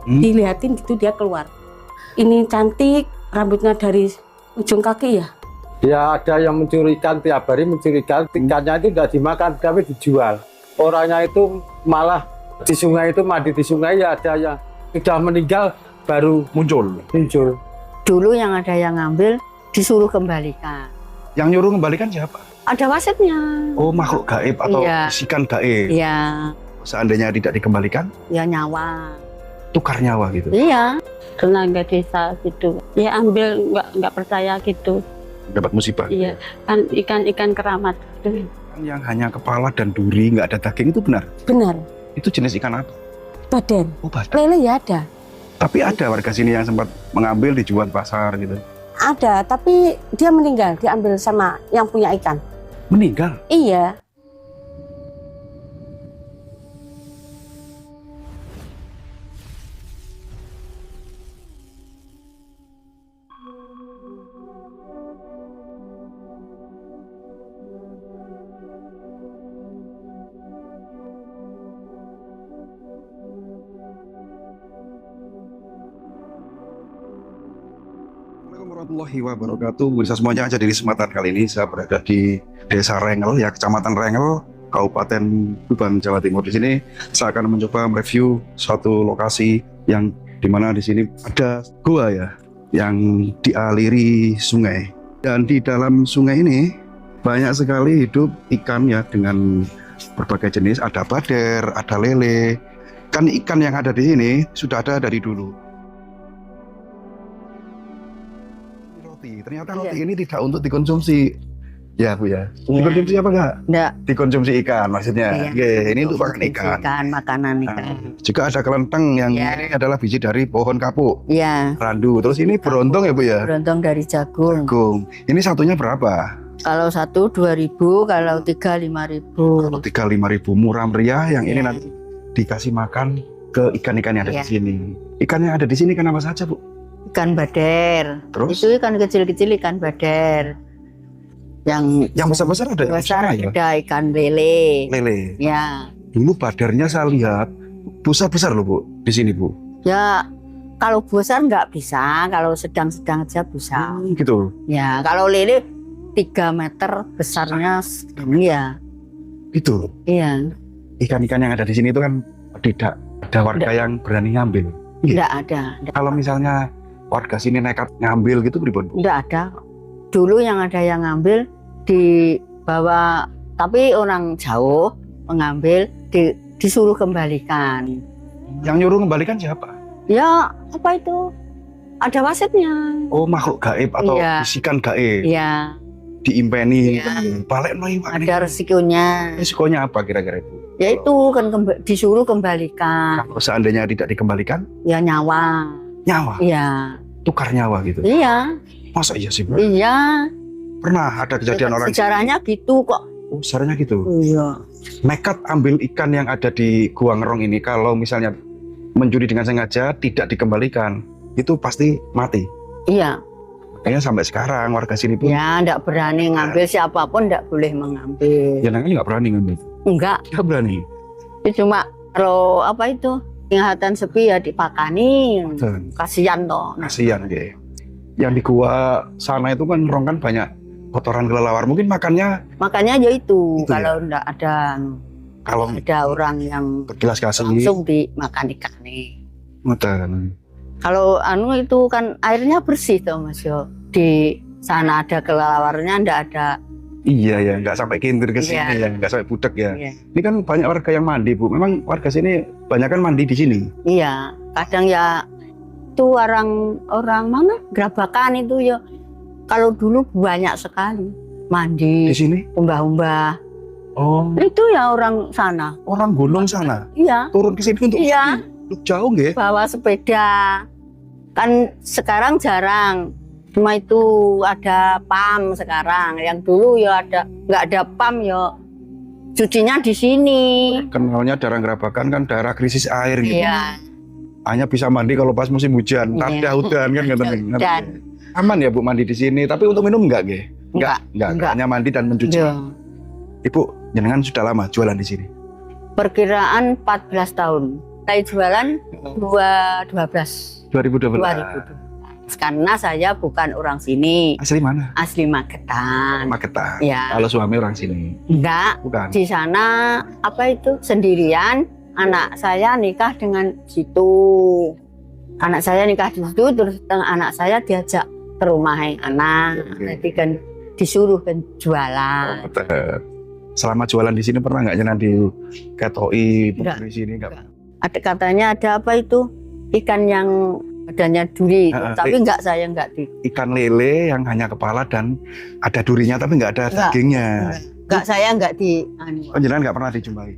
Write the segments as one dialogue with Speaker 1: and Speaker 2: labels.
Speaker 1: Dilihatin gitu dia keluar. Ini cantik, rambutnya dari ujung kaki ya.
Speaker 2: Ya ada yang mencuri ikan tiap hari, mencuri ikan, ikannya itu tidak dimakan tapi dijual. Orangnya itu malah di sungai itu mandi di sungai, ya ada yang sudah meninggal baru muncul.
Speaker 3: Dulu yang ada yang ngambil disuruh kembalikan.
Speaker 4: Yang nyuruh kembalikan siapa?
Speaker 3: Ada wasitnya.
Speaker 4: Oh, makhluk gaib atau
Speaker 3: Iya.
Speaker 4: bisikan gaib.
Speaker 3: Iya,
Speaker 4: Seandainya tidak dikembalikan,
Speaker 3: ya nyawa.
Speaker 4: tukar nyawa gitu.
Speaker 3: Iya.
Speaker 1: Tenaga desa gitu. Ya ambil, nggak percaya gitu.
Speaker 4: Dapat musibah.
Speaker 1: Iya, kan ikan keramat.
Speaker 4: Yang hanya kepala dan duri, nggak ada daging itu benar.
Speaker 1: Benar,
Speaker 4: Itu jenis ikan apa?
Speaker 1: baden.
Speaker 4: Oh, badan.
Speaker 1: Lele ya ada.
Speaker 4: Tapi ada warga sini yang sempat mengambil dijual pasar gitu.
Speaker 1: Ada, tapi dia meninggal, diambil sama yang punya ikan.
Speaker 4: Meninggal.
Speaker 1: Iya.
Speaker 4: Assalamualaikum warahmatullahi wabarakatuh. Bisa semuanya aja di kesempatan kali ini saya berada di Desa Rengel, ya Kecamatan Rengel, Kabupaten Tuban, Jawa Timur. Di sini saya akan mencoba mereview suatu lokasi yang dimana di sini ada gua ya, yang dialiri sungai. Dan di dalam sungai ini banyak sekali hidup ikan ya dengan berbagai jenis. Ada bader, ada lele. Kan ikan yang ada di sini sudah ada dari dulu. Ternyata roti ini tidak untuk dikonsumsi. Ya Bu ya. Dikonsumsi apa enggak?
Speaker 3: Enggak.
Speaker 4: Dikonsumsi ikan maksudnya.
Speaker 3: Iya.
Speaker 4: Oke, ini untuk makan ikan.
Speaker 3: Makanan ikan.
Speaker 4: Juga ada kelenteng yang
Speaker 3: Ya.
Speaker 4: ini adalah biji dari pohon kapuk,
Speaker 3: Iya.
Speaker 4: randu. Terus ini berontong ya Bu ya?
Speaker 3: Berontong dari jagung.
Speaker 4: Jagung. Ini satunya berapa?
Speaker 3: Kalau satu 2.000, kalau tiga 5.000.
Speaker 4: Kalau 35.000 murah meriah, yang ini
Speaker 3: Iya.
Speaker 4: nanti dikasih makan ke ikan-ikan yang ada
Speaker 3: Iya.
Speaker 4: di sini. Ikan yang ada di sini kan apa saja Bu?
Speaker 3: Ikan bader.
Speaker 4: Terus?
Speaker 3: Itu ikan kecil-kecil, ikan bader. Yang
Speaker 4: Yang besar-besar ada
Speaker 3: besar
Speaker 4: ya?
Speaker 3: ada ikan lele.
Speaker 4: Lele.
Speaker 3: Ya.
Speaker 4: Dulu badarnya saya lihat besar-besar loh Bu di sini Bu.
Speaker 3: Ya, kalau besar nggak bisa, kalau sedang-sedang aja bisa.
Speaker 4: Gitu.
Speaker 3: Ya, kalau lele 3 meter besarnya segini ya.
Speaker 4: Gitu.
Speaker 3: Iya,
Speaker 4: Ikan-ikan yang ada di sini itu kan tidak ada warga yang berani ngambil. Iya.
Speaker 3: nggak ada.
Speaker 4: Kalau misalnya warga sini nekat ngambil gitu pripun Bu?
Speaker 3: Nggak ada. Dulu yang ada yang ngambil dibawa, tapi orang jauh mengambil disuruh kembalikan.
Speaker 4: Yang nyuruh kembalikan siapa?
Speaker 3: Ya, apa itu? Ada wasitnya.
Speaker 4: Oh, makhluk gaib atau
Speaker 3: Iya.
Speaker 4: bisikan gaib.
Speaker 3: Iya,
Speaker 4: Diimpeni.
Speaker 3: Iya.
Speaker 4: Balik no
Speaker 3: ada resikonya.
Speaker 4: Risikonya apa kira-kira itu?
Speaker 3: Ya itu kan disuruh kembalikan.
Speaker 4: Kalau seandainya tidak dikembalikan,
Speaker 3: Ya nyawa.
Speaker 4: nyawa,
Speaker 3: Iya.
Speaker 4: tukar nyawa gitu.
Speaker 3: Iya.
Speaker 4: Masa iya sih Bu?
Speaker 3: Iya.
Speaker 4: Pernah ada kejadian orang
Speaker 3: Sejarahnya gitu kok.
Speaker 4: Oh, sejarahnya gitu.
Speaker 3: Iya.
Speaker 4: Nekat ambil ikan yang ada di Gua Ngerong ini, kalau misalnya mencuri dengan sengaja tidak dikembalikan, itu pasti mati.
Speaker 3: Iya.
Speaker 4: Makanya sampai sekarang warga sini pun
Speaker 3: Ya, enggak berani ngambil, siapapun enggak boleh mengambil.
Speaker 4: ya namanya nggak berani ngambil.
Speaker 3: Enggak.
Speaker 4: Nggak berani.
Speaker 3: Itu cuma kalau apa itu? Ingatan sepi ya dipakani.
Speaker 4: Dan
Speaker 3: Kasihan toh.
Speaker 4: kasihan deh. Yang di gua sana itu kan Ngerong kan banyak kotoran kelelawar. Mungkin makannya
Speaker 3: Makanya ya itu,
Speaker 4: Itu
Speaker 3: kalau enggak ada orang yang
Speaker 4: bergelas kasih.
Speaker 3: langsung dimakan ikannya.
Speaker 4: Ngoten.
Speaker 3: Kalau itu kan airnya bersih toh Mas yo. Di sana ada kelelawarnya, enggak ada.
Speaker 4: Iya ya, nggak sampai kintir ke sini
Speaker 3: Iya.
Speaker 4: ya, nggak sampai budek ya.
Speaker 3: Iya.
Speaker 4: Ini kan banyak warga yang mandi Bu. Memang warga sini banyak kan mandi di sini.
Speaker 3: Iya, kadang ya itu orang mana Gerabakan itu ya. Kalau dulu banyak sekali mandi,
Speaker 4: Di sini?
Speaker 3: umbah-umbah.
Speaker 4: Oh,
Speaker 3: Itu ya orang sana.
Speaker 4: orang gunung sana
Speaker 3: Iya,
Speaker 4: turun ke sini untuk
Speaker 3: iya,
Speaker 4: Lu jauh nggak?
Speaker 3: bawa sepeda. Kan sekarang jarang. Cuma itu ada PAM sekarang. Yang dulu ya nggak ada PAM ya. Cucinya di sini.
Speaker 4: Kenalnya daerah Gerabakan kan daerah krisis air gitu.
Speaker 3: Iya.
Speaker 4: Hanya bisa mandi kalau pas musim hujan,
Speaker 3: Iya.
Speaker 4: tanda hujan kan katanya.
Speaker 3: Dan
Speaker 4: Aman ya Bu mandi di sini, tapi untuk minum enggak nggih? Enggak. Hanya mandi dan mencuci.
Speaker 3: ya,
Speaker 4: Ibu, jenengan sudah lama jualan di sini?
Speaker 3: perkiraan 14 tahun. Saya jualan 2012.
Speaker 4: 2012.
Speaker 3: Karena saya bukan orang sini,
Speaker 4: Asli mana?
Speaker 3: asli Magetan.
Speaker 4: Magetan.
Speaker 3: Ya.
Speaker 4: Kalau suami orang sini.
Speaker 3: Enggak,
Speaker 4: Bukan.
Speaker 3: di sana apa itu sendirian. Anak saya nikah dengan situ. Anak saya nikah di situ, terus anak saya diajak ke rumah anak.
Speaker 4: Oke.
Speaker 3: Jadi kan disuruh kan jualan.
Speaker 4: Betul. Selama jualan di sini pernah nggak jenengan di ketoi
Speaker 3: Enggak.
Speaker 4: di sini nggak?
Speaker 3: Ada katanya ada apa itu ikan yang badannya duri itu. Tapi enggak, saya enggak di.
Speaker 4: Ikan lele yang hanya kepala dan ada durinya tapi nggak ada
Speaker 3: Enggak.
Speaker 4: dagingnya.
Speaker 3: Enggak, saya enggak di
Speaker 4: Oh, jenengan nggak pernah dijumpai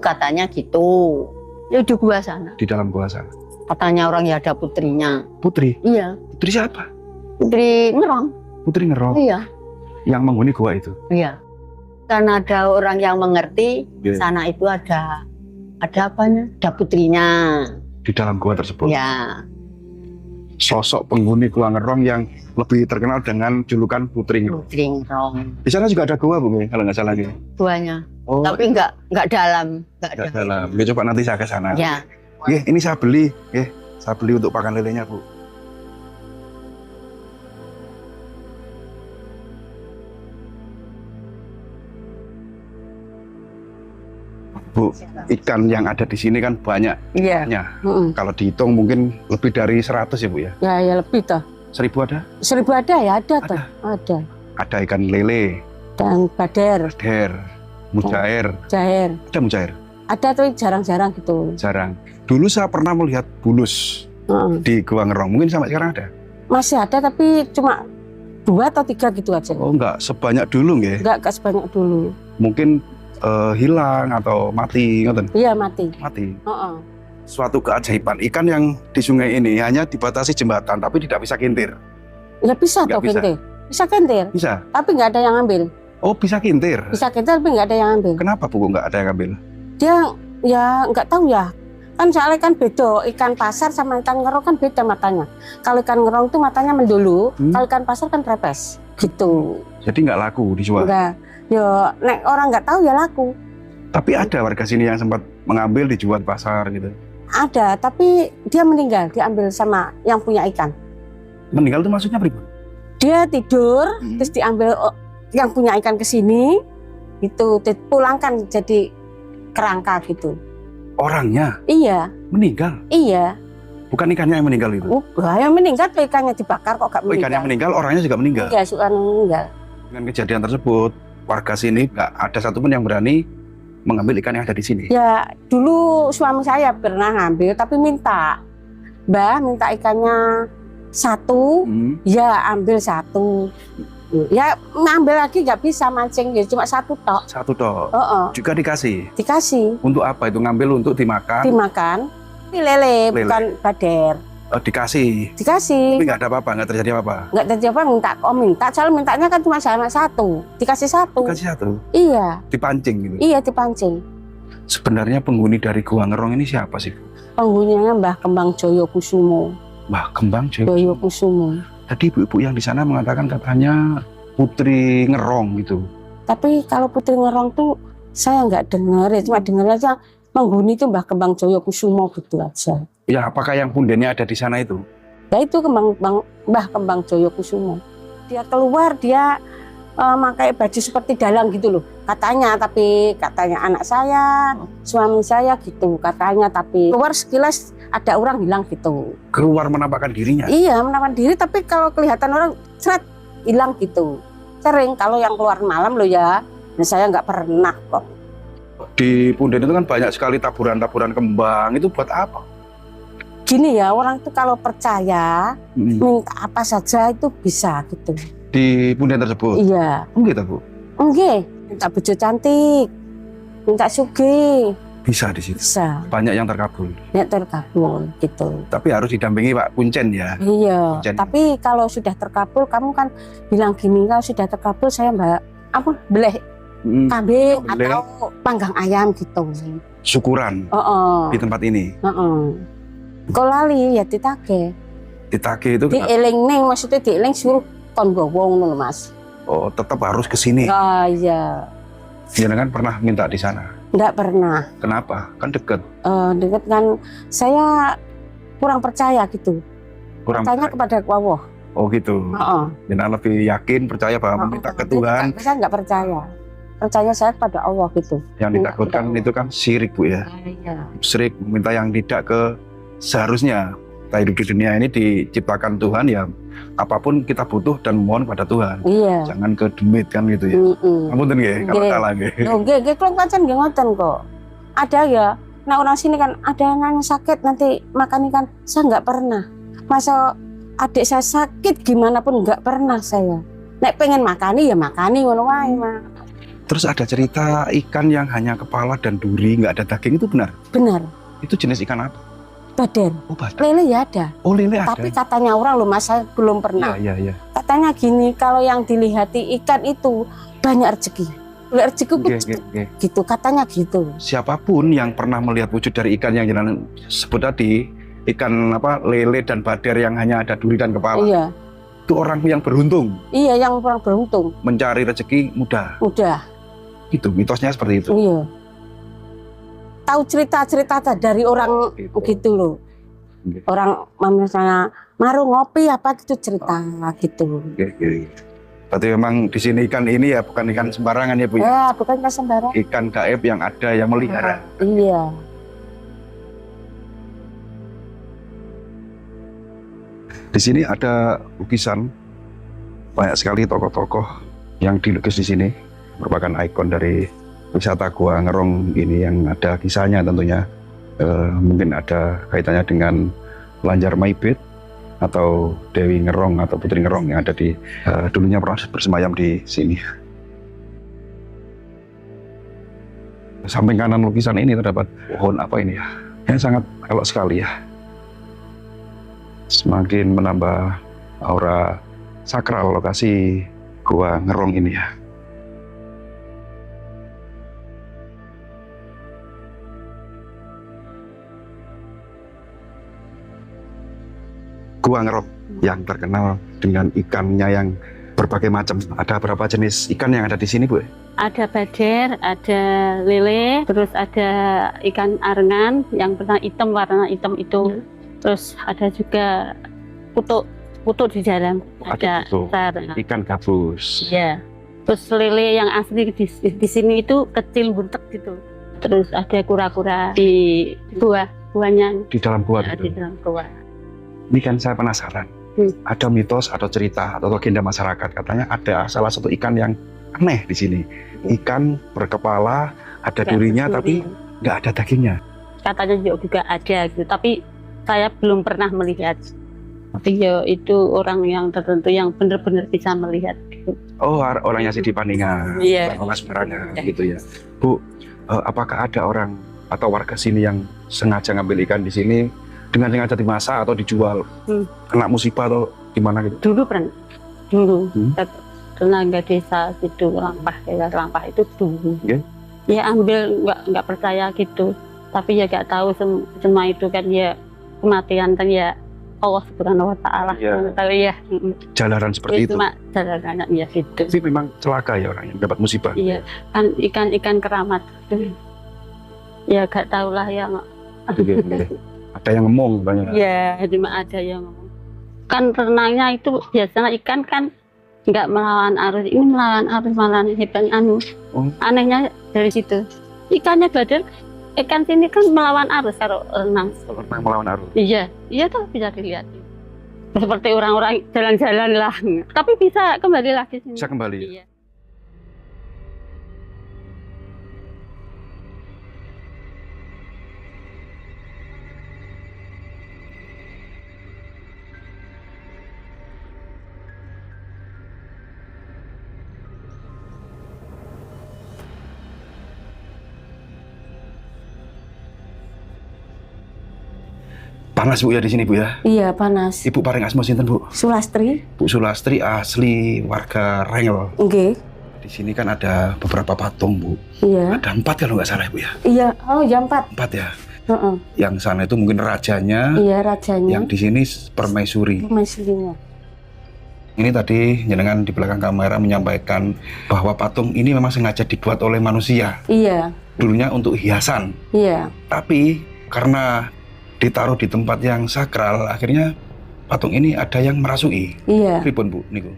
Speaker 3: katanya gitu. Ya di gua sana.
Speaker 4: di dalam gua sana.
Speaker 3: Katanya orang ya ada putrinya.
Speaker 4: Putri,
Speaker 3: Iya,
Speaker 4: putri siapa?
Speaker 3: putri ngerong.
Speaker 4: Putri Ngerong
Speaker 3: Iya,
Speaker 4: yang menghuni gua itu.
Speaker 3: iya. Karena ada orang yang mengerti,
Speaker 4: Iya.
Speaker 3: sana itu ada apanya? Ada putrinya.
Speaker 4: Di dalam gua tersebut.
Speaker 3: Ya,
Speaker 4: Sosok penghuni Gua Ngerong yang lebih terkenal dengan julukan Putri Ngerong.
Speaker 3: putri ngerong.
Speaker 4: Di sana juga ada gua, Bu, kalau nggak salah gitu.
Speaker 3: Duanya.
Speaker 4: Oh,
Speaker 3: Tapi enggak dalam, enggak
Speaker 4: nggak
Speaker 3: dalam.
Speaker 4: dalam. Ya, coba nanti saya ke sana.
Speaker 3: Ya,
Speaker 4: Ini saya beli, saya beli untuk pakan lelenya, Bu. Bu, ikan yang ada di sini kan banyak.
Speaker 1: Iya.
Speaker 4: Kalau dihitung mungkin lebih dari 100 ya, Bu ya.
Speaker 1: Ya lebih toh.
Speaker 4: 1000 ada?
Speaker 1: 1000 ada ya, ada toh. Ada.
Speaker 4: Ada ikan lele,
Speaker 1: Dan bader,
Speaker 4: der, mujair.
Speaker 1: jair.
Speaker 4: Ada mujair?
Speaker 1: Ada tuh jarang-jarang gitu.
Speaker 4: Jarang. Dulu saya pernah melihat bulus
Speaker 1: Heeh.
Speaker 4: di Gua Ngerong. Mungkin sampai sekarang ada?
Speaker 1: Masih ada tapi cuma 2 atau 3 gitu aja.
Speaker 4: Oh, enggak sebanyak dulu nggih.
Speaker 1: Enggak sebanyak dulu.
Speaker 4: Mungkin hilang atau mati, ngoten.
Speaker 1: Iya mati.
Speaker 4: Mati.
Speaker 1: Heeh.
Speaker 4: Suatu keajaiban, ikan yang di sungai ini hanya dibatasi jembatan tapi tidak bisa kintir.
Speaker 1: Ya bisa
Speaker 4: Nggak
Speaker 1: toh
Speaker 4: bisa.
Speaker 1: kintir. Bisa kintir,
Speaker 4: Bisa?
Speaker 1: tapi nggak ada yang ambil.
Speaker 4: Oh, bisa kintir.
Speaker 1: Bisa kintir tapi nggak ada yang ambil.
Speaker 4: Kenapa Bu nggak ada yang ambil?
Speaker 1: Dia ya nggak tahu ya. Kan soalnya kan beda, ikan pasar sama ikan ngerong kan beda matanya. Kalau ikan ngerong tuh matanya mendulu, kalau ikan pasar kan trepes. Gitu.
Speaker 4: Jadi nggak laku dijual.
Speaker 1: Enggak. Ya nek orang nggak tahu ya laku.
Speaker 4: Tapi ada warga sini yang sempat mengambil dijual di pasar gitu.
Speaker 1: Ada, tapi dia meninggal, diambil sama yang punya ikan.
Speaker 4: Meninggal itu maksudnya pribadi?
Speaker 1: Dia tidur, terus diambil yang punya ikan ke sini, itu dipulangkan jadi kerangka gitu.
Speaker 4: Orangnya
Speaker 1: Iya,
Speaker 4: meninggal?
Speaker 1: iya.
Speaker 4: Bukan ikannya yang meninggal itu?
Speaker 1: Yang meninggal tuh ikannya dibakar kok gak
Speaker 4: Oh, ikan yang meninggal, orangnya juga meninggal?
Speaker 1: Iya, suka meninggal.
Speaker 4: Dengan kejadian tersebut, warga sini nggak ada satupun yang berani mengambil ikan yang ada di sini?
Speaker 1: Ya, dulu suami saya pernah ngambil, tapi minta. Mbah, minta ikannya 1, ya ambil 1. Ya ngambil lagi nggak bisa mancing, ya cuma 1 tok.
Speaker 4: 1 tok? Juga dikasih?
Speaker 1: Dikasih.
Speaker 4: Untuk apa itu? Ngambil untuk dimakan?
Speaker 1: Dimakan. Ini lele, bukan bader.
Speaker 4: Dikasih?
Speaker 1: Dikasih.
Speaker 4: Tapi nggak ada apa-apa, nggak terjadi apa-apa?
Speaker 1: Nggak terjadi apa, minta. Soalnya mintanya kan cuma sama 1. Dikasih 1.
Speaker 4: Dikasih 1?
Speaker 1: Iya.
Speaker 4: Dipancing gitu?
Speaker 1: Iya, dipancing.
Speaker 4: Sebenarnya penghuni dari Gua Ngerong ini siapa sih?
Speaker 1: Penghuninya Mbah Kembang Joyo Kusumo.
Speaker 4: Mbah Kembang
Speaker 1: Joyo Kusumo.
Speaker 4: Tadi ibu-ibu yang di sana mengatakan katanya Putri Ngerong gitu.
Speaker 1: Tapi kalau Putri Ngerong tuh saya nggak dengar, ya cuma dengar aja penghuni itu Mbah Kembang Joyo Kusumo gitu aja.
Speaker 4: Ya, apakah yang pundennya ada di sana itu?
Speaker 1: Ya itu Mbah Kembang Joyo Kusumo. Dia keluar, dia pakai baju seperti dalang gitu loh. Katanya anak saya, suami saya gitu katanya. Tapi keluar sekilas ada orang bilang gitu.
Speaker 4: Keluar menampakkan dirinya?
Speaker 1: Iya, menampakkan diri, tapi kalau kelihatan orang seret hilang gitu. Sering kalau yang keluar malam loh ya. Nah, saya nggak pernah kok.
Speaker 4: Di punden itu kan banyak sekali taburan-taburan kembang. Itu buat apa?
Speaker 1: Gini ya, orang tuh kalau percaya minta apa saja itu bisa gitu.
Speaker 4: Di punden tersebut?
Speaker 1: Iya.
Speaker 4: Gitu, Bu?
Speaker 1: Enggak, minta bojo cantik, minta sugih.
Speaker 4: Bisa di situ?
Speaker 1: Bisa.
Speaker 4: Banyak yang terkabul?
Speaker 1: Ya terkabul gitu.
Speaker 4: Tapi harus didampingi Pak Kuncen ya?
Speaker 1: Iya,
Speaker 4: Kuncen.
Speaker 1: tapi kalau sudah terkabul, kamu kan bilang gini, kalau sudah terkabul saya beleh kambing
Speaker 4: Beleh.
Speaker 1: atau panggang ayam gitu.
Speaker 4: Syukuran di tempat ini?
Speaker 1: Kalau lali ya ditagih.
Speaker 4: Ditagih itu?
Speaker 1: Dieling ning, maksudnya dieling suruh kon wong ngono Mas.
Speaker 4: Oh, tetap harus ke sini?
Speaker 1: Ah iya.
Speaker 4: Jangan pernah minta di sana?
Speaker 1: Enggak pernah.
Speaker 4: Kenapa? Kan dekat.
Speaker 1: Deket kan saya kurang percaya gitu.
Speaker 4: Kurang
Speaker 1: Tanya kepada Allah.
Speaker 4: Oh gitu.
Speaker 1: Heeh.
Speaker 4: Jangan lebih yakin percaya bahwa meminta ke Tuhan.
Speaker 1: Saya nggak percaya. Percaya saya kepada Allah gitu.
Speaker 4: Yang ditakutkan
Speaker 1: Kepada
Speaker 4: itu kan syirik Bu ya.
Speaker 1: Iya.
Speaker 4: Syirik meminta yang tidak ke seharusnya. Kita hidup di dunia ini diciptakan Tuhan ya, apapun kita butuh dan mohon pada Tuhan.
Speaker 1: Iya.
Speaker 4: Jangan ke demit kan gitu ya. Ngapunten nggih kalau
Speaker 1: Nggih.
Speaker 4: salah nggih.
Speaker 1: Loh, nggih kula pancen nggih ngoten kok. Ada ya, nah orang sini kan ada yang sakit nanti makan ikan, saya nggak pernah. Masa adik saya sakit gimana pun nggak pernah saya. Nek pengen makani ya makani ngono wae, Mak.
Speaker 4: Terus ada cerita ikan yang hanya kepala dan duri, nggak ada daging, itu benar?
Speaker 1: Benar.
Speaker 4: Itu jenis ikan apa?
Speaker 1: Baden.
Speaker 4: Oh badak.
Speaker 1: Lele ya ada.
Speaker 4: Oh lele ada.
Speaker 1: Tapi katanya orang loh Mas, saya belum pernah.
Speaker 4: Iya.
Speaker 1: Katanya gini, kalau yang dilihati ikan itu banyak rezeki. Rezeki
Speaker 4: Nggih.
Speaker 1: gitu, katanya gitu.
Speaker 4: Siapapun yang pernah melihat wujud dari ikan yang jenengan sebut tadi, ikan apa lele dan badar yang hanya ada duri dan kepala,
Speaker 1: Iya,
Speaker 4: itu orang yang beruntung,
Speaker 1: iya yang kurang beruntung.
Speaker 4: mencari rezeki mudah.
Speaker 1: Udah,
Speaker 4: Gitu, mitosnya seperti itu.
Speaker 1: iya. Tahu cerita-cerita dari orang gitu loh.
Speaker 4: Nggih.
Speaker 1: Orang misalnya maru ngopi apa gitu cerita gitu.
Speaker 4: Oke. Berarti memang di sini ikan ini ya bukan ikan sembarangan ya Bu.
Speaker 1: Ya, bukan sembarang.
Speaker 4: Ikan gaib yang ada yang melihara.
Speaker 1: Iya.
Speaker 4: Di sini ada lukisan banyak sekali tokoh-tokoh yang dilukis di sini, merupakan ikon dari wisata Gua Ngerong ini yang ada kisahnya tentunya. Mungkin ada kaitannya dengan Lanjar Maibit atau Dewi Ngerong atau Putri Ngerong yang ada di dulunya pernah bersemayam di sini. Samping kanan lukisan ini terdapat pohon apa ini ya? Yang sangat elok sekali ya. Semakin menambah aura sakral lokasi Gua Ngerong ini ya. Gua Ngerong yang terkenal dengan ikannya yang berbagai macam. Ada berapa jenis ikan yang ada di sini, Bu?
Speaker 5: Ada bader, ada lele, terus ada ikan arengan yang warna hitam itu. Terus ada juga kutuk di dalam. Ada
Speaker 4: kutuk.
Speaker 5: besar.
Speaker 4: Ikan gabus.
Speaker 5: Iya. Terus lele yang asli di sini itu kecil buntek gitu. Terus ada kura-kura di buahnya.
Speaker 4: Di dalam gua
Speaker 5: Di
Speaker 4: gitu.
Speaker 5: dalam gua.
Speaker 4: Ini kan saya penasaran. Ada mitos atau cerita atau legenda masyarakat katanya ada salah satu ikan yang aneh di sini. Ikan berkepala, ada durinya tapi nggak ada dagingnya.
Speaker 5: Katanya juga ada gitu, tapi saya belum pernah melihat. Tapi ya itu orang yang tertentu yang benar-benar bisa melihat. Gitu.
Speaker 4: Oh, orangnya sih di Paningan,
Speaker 5: Iya.
Speaker 4: bukan sembarangan
Speaker 5: Iya.
Speaker 4: gitu ya. Bu, apakah ada orang atau warga sini yang sengaja ngambil ikan di sini dengan sengaja dimasak atau dijual? Kena musibah atau gimana gitu?
Speaker 5: Dulu pernah, dulu
Speaker 4: Hmm.
Speaker 5: tenaga desa situ Lampah itu dulu.
Speaker 4: Oke.
Speaker 5: Ya ambil nggak percaya gitu, tapi ya nggak tahu semua itu kan ya kematian kan ya Allah Subhanahu Wa Taala.
Speaker 4: Iya.
Speaker 5: Tahu ya.
Speaker 4: Jalanan seperti itu.
Speaker 5: Cuma jalanan ya gitu.
Speaker 4: Tapi memang celaka ya orang yang dapat musibah.
Speaker 5: Iya, kan ikan keramat. Ya gak tahu lah yang.
Speaker 4: Gitu. Ada yang ngomong banyak.
Speaker 5: Ya cuma ada yang ngomong. Kan renangnya itu biasanya ikan kan nggak melawan arus, ini melawan arus malah hebat
Speaker 4: Oh.
Speaker 5: Anehnya dari situ. Ikannya badar, ikan sini kan melawan arus kalau renang.
Speaker 4: Pernah melawan arus.
Speaker 5: Iya tuh bisa dilihat. Seperti orang-orang jalan-jalan lah, tapi bisa kembali lagi sini.
Speaker 4: Bisa kembali.
Speaker 5: Iya.
Speaker 4: Panas Bu ya di sini Bu ya.
Speaker 1: Iya, panas.
Speaker 4: Ibu paring asma sinten Bu?
Speaker 1: Sulastri,
Speaker 4: Bu Sulastri asli warga Rengel.
Speaker 1: nggih.
Speaker 4: Di sini kan ada beberapa patung Bu.
Speaker 1: Iya.
Speaker 4: Ada 4 kalau nggak salah Bu ya.
Speaker 1: Iya, oh jam 4.
Speaker 4: 4 ya.
Speaker 1: Heeh.
Speaker 4: Yang sana itu mungkin rajanya.
Speaker 1: Iya, rajanya.
Speaker 4: Yang di sini permaisuri.
Speaker 1: Maisurinya.
Speaker 4: Ini tadi jenengan di belakang kamera menyampaikan bahwa patung ini memang sengaja dibuat oleh manusia.
Speaker 1: Iya,
Speaker 4: dulunya untuk hiasan.
Speaker 1: Iya.
Speaker 4: Tapi karena ditaruh di tempat yang sakral, akhirnya patung ini ada yang merasui.
Speaker 1: Iya.
Speaker 4: Pripun Bu niku?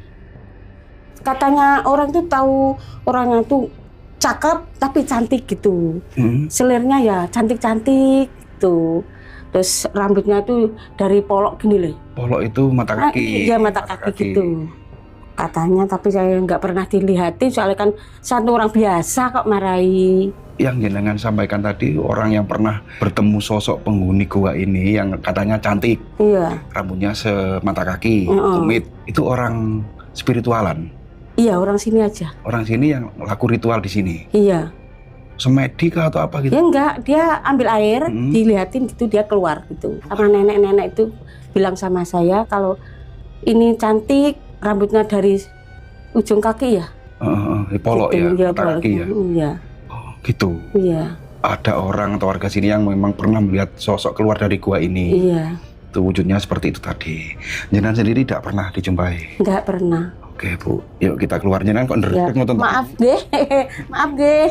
Speaker 1: Katanya orang tuh tahu orangnya tuh cakep tapi cantik gitu. Selirnya ya cantik-cantik gitu. Terus rambutnya tuh dari polok gini loh.
Speaker 4: Polok itu mata kaki.
Speaker 1: Iya, mata kaki gitu. Katanya, tapi saya nggak pernah dilihatin soalnya kan satu orang biasa kok marahi.
Speaker 4: Yang jenengan sampaikan tadi, orang yang pernah bertemu sosok penghuni gua ini yang katanya cantik,
Speaker 1: Iya.
Speaker 4: rambutnya semata kaki, tumit, itu orang spiritualan.
Speaker 1: Iya, orang sini aja.
Speaker 4: Orang sini yang laku ritual di sini.
Speaker 1: Iya.
Speaker 4: Semedi kah atau apa gitu?
Speaker 1: Ya enggak, dia ambil air, dilihatin gitu, dia keluar gitu. Sama nenek-nenek itu bilang sama saya kalau ini cantik, rambutnya dari ujung kaki ya.
Speaker 4: Polok
Speaker 1: gitu,
Speaker 4: ya, mata kaki ya.
Speaker 1: Iya.
Speaker 4: Oh, gitu.
Speaker 1: Iya.
Speaker 4: Ada orang atau warga sini yang memang pernah melihat sosok keluar dari gua ini.
Speaker 1: Iya.
Speaker 4: Itu wujudnya seperti itu tadi. Jenengan sendiri tidak pernah dijumpai?
Speaker 1: Enggak pernah.
Speaker 4: Oke Bu, yuk kita keluar. Jenengan kok
Speaker 1: Ya,
Speaker 4: ndredeg ngoten?
Speaker 1: maaf deh, maaf deh.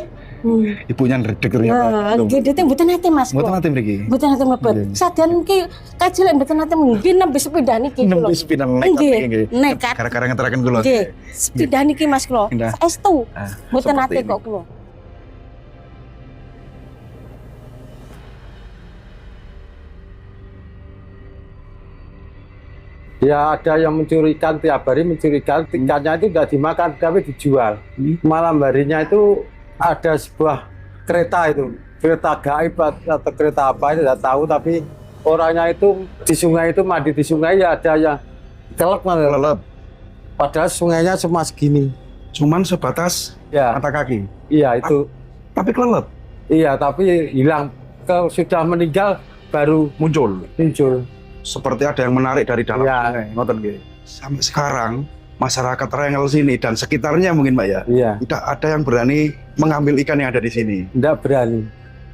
Speaker 4: Ibunya ndredeg
Speaker 1: Ya,
Speaker 4: ternyata.
Speaker 1: nggih dite mboten nate Mas.
Speaker 4: Mboten nate mriki.
Speaker 1: Mboten nate mlebet. Sadan ki kajilan mboten nate mungkin nembe sepeda niki kula.
Speaker 4: Nembe sepindah nekat
Speaker 1: Nggih,
Speaker 4: nggih.
Speaker 1: nekat.
Speaker 4: Gara-gara ngeteraken kula.
Speaker 1: Nggih, sepeda niki Mas kula.
Speaker 4: Indah.
Speaker 1: Saestu.
Speaker 4: Ah,
Speaker 1: Mboten
Speaker 4: seperti
Speaker 1: nate
Speaker 4: ini.
Speaker 1: kok kula.
Speaker 2: Ya ada yang mencuri ikan tiap hari mencuri ikan, ikannya itu tidak dimakan tapi dijual. Malam harinya itu ada sebuah kereta itu, kereta gaib atau kereta apa itu tidak tahu, tapi orangnya itu di sungai itu mandi di sungai ya ada yang kelep. Padahal sungainya cuma segini.
Speaker 4: Cuman sebatas
Speaker 2: Ya,
Speaker 4: mata kaki.
Speaker 2: iya itu.
Speaker 4: Tapi kelelep
Speaker 2: Iya, tapi hilang. Kalau sudah meninggal baru
Speaker 4: muncul.
Speaker 2: muncul.
Speaker 4: Seperti ada yang menarik dari dalam
Speaker 2: Iya.
Speaker 4: sungai. Ngoten nggih. Sampai sekarang masyarakat Rengel sini dan sekitarnya mungkin Mbak ya,
Speaker 2: Iya,
Speaker 4: tidak ada yang berani mengambil ikan yang ada di sini.
Speaker 2: tidak berani.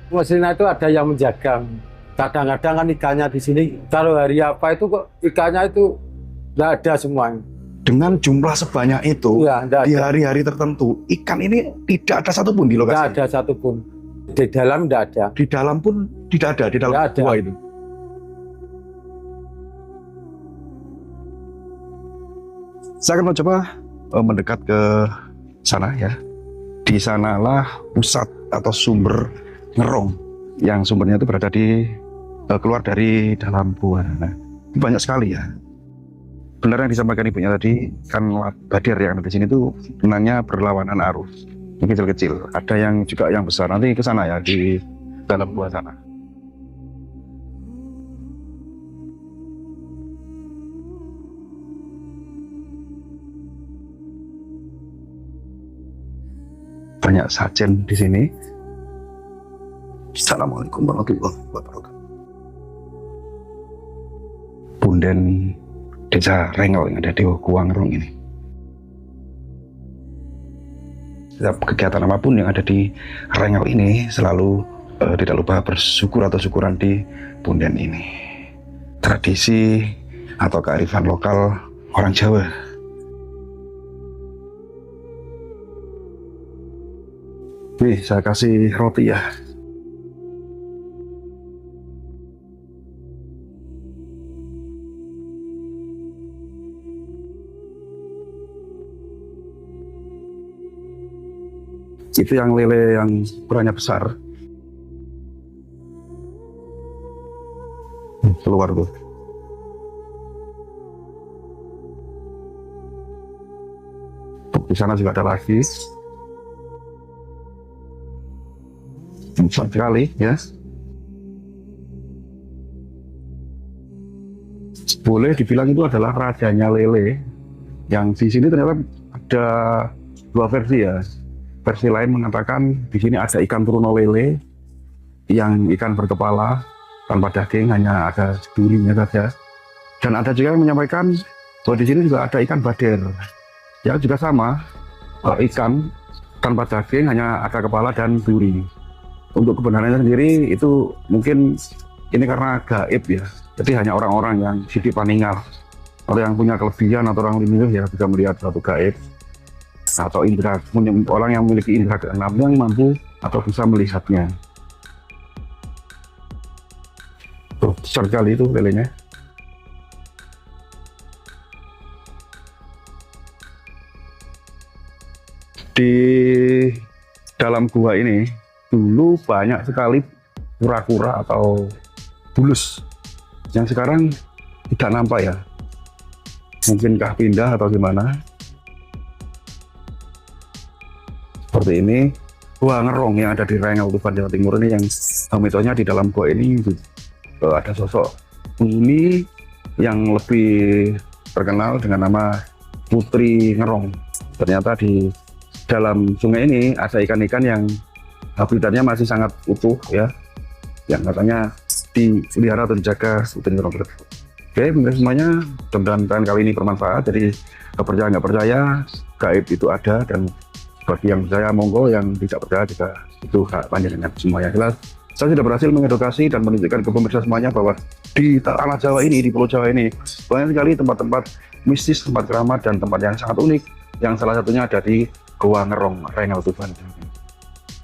Speaker 2: Mesinnya itu ada yang menjaga. Kadang-kadang kan ikannya di sini, kalau hari apa itu kok ikannya itu tidak ada semuanya.
Speaker 4: Dengan jumlah sebanyak itu,
Speaker 2: Iya, tidak
Speaker 4: di
Speaker 2: ada.
Speaker 4: hari-hari tertentu, ikan ini tidak ada satupun di
Speaker 2: Tidak
Speaker 4: lokasi.
Speaker 2: ada satupun. Di dalam tidak ada.
Speaker 4: Di dalam pun tidak ada, di dalam
Speaker 2: Tidak ada.
Speaker 4: gua itu. Saya akan mencoba mendekat ke sana ya. Di sanalah pusat atau sumber ngerong, yang sumbernya itu berada di keluar dari dalam gua. Nah, banyak sekali ya. Benar yang disampaikan ibunya tadi, kan badir yang ada di sini tuh sebenarnya berlawanan arus. Yang kecil-kecil, ada yang juga yang besar. Nanti ke sana ya, di dalam gua sana. Banyak sajen di sini. Assalamualaikum warahmatullahi wabarakatuh. Punden Desa Rengel yang ada di Kuangrong ini. Setiap kegiatan apapun yang ada di Rengel ini selalu tidak lupa bersyukur atau syukuran di punden ini. Tradisi atau kearifan lokal orang Jawa. Wih, saya kasih roti ya. Itu yang lele yang ukurannya besar. Keluar tuh. Di sana juga ada lagi. Besar sekali ya. Boleh dibilang itu adalah rajanya lele. Yang di sini ternyata ada dua versi ya. Versi lain mengatakan di sini ada ikan turuno lele, yang ikan berkepala tanpa daging, hanya ada durinya saja. Dan ada juga yang menyampaikan bahwa di sini juga ada ikan bader, yang juga sama, ikan tanpa daging, hanya ada kepala dan duri. Untuk kebenarannya sendiri itu mungkin ini karena gaib ya, jadi hanya orang-orang yang siti paningal atau yang punya kelebihan atau orang limited ya bisa melihat suatu gaib. atau indera, orang yang memiliki indera keenam yang mampu atau bisa melihatnya. Tuh, besar sekali itu lelenya. Di dalam gua ini dulu banyak sekali kura-kura atau bulus yang sekarang tidak nampak ya. Mungkinkah pindah atau gimana? Seperti ini, gua ngerong yang ada di Rengel Tuban Jawa Timur ini, yang mitosnya di dalam gua ini ada sosok penghuni yang lebih terkenal dengan nama Putri Ngerong. Ternyata di dalam sungai ini ada ikan-ikan yang habitatnya masih sangat utuh ya, yang katanya dipelihara atau dijaga Putri Ngerong tersebut. Oke, mungkin semuanya, mudah-mudahan kali ini bermanfaat. Jadi nggak percaya, gaib itu ada, dan bagi yang percaya monggo, yang tidak percaya juga itu hak panjenengan semuanya. Jelas, saya sudah berhasil mengedukasi dan menunjukkan ke pemirsa semuanya bahwa di tanah Jawa ini, di Pulau Jawa ini, banyak sekali tempat-tempat mistis, tempat keramat, dan tempat yang sangat unik, yang salah satunya ada di Goa Ngerong, Rengel Tuban.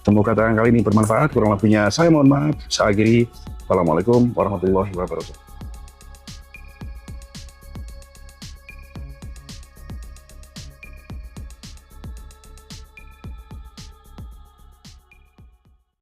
Speaker 4: Semoga tayangan kali ini bermanfaat. Kurang lebihnya saya mohon maaf. Saya akhiri. Assalamualaikum warahmatullahi wabarakatuh.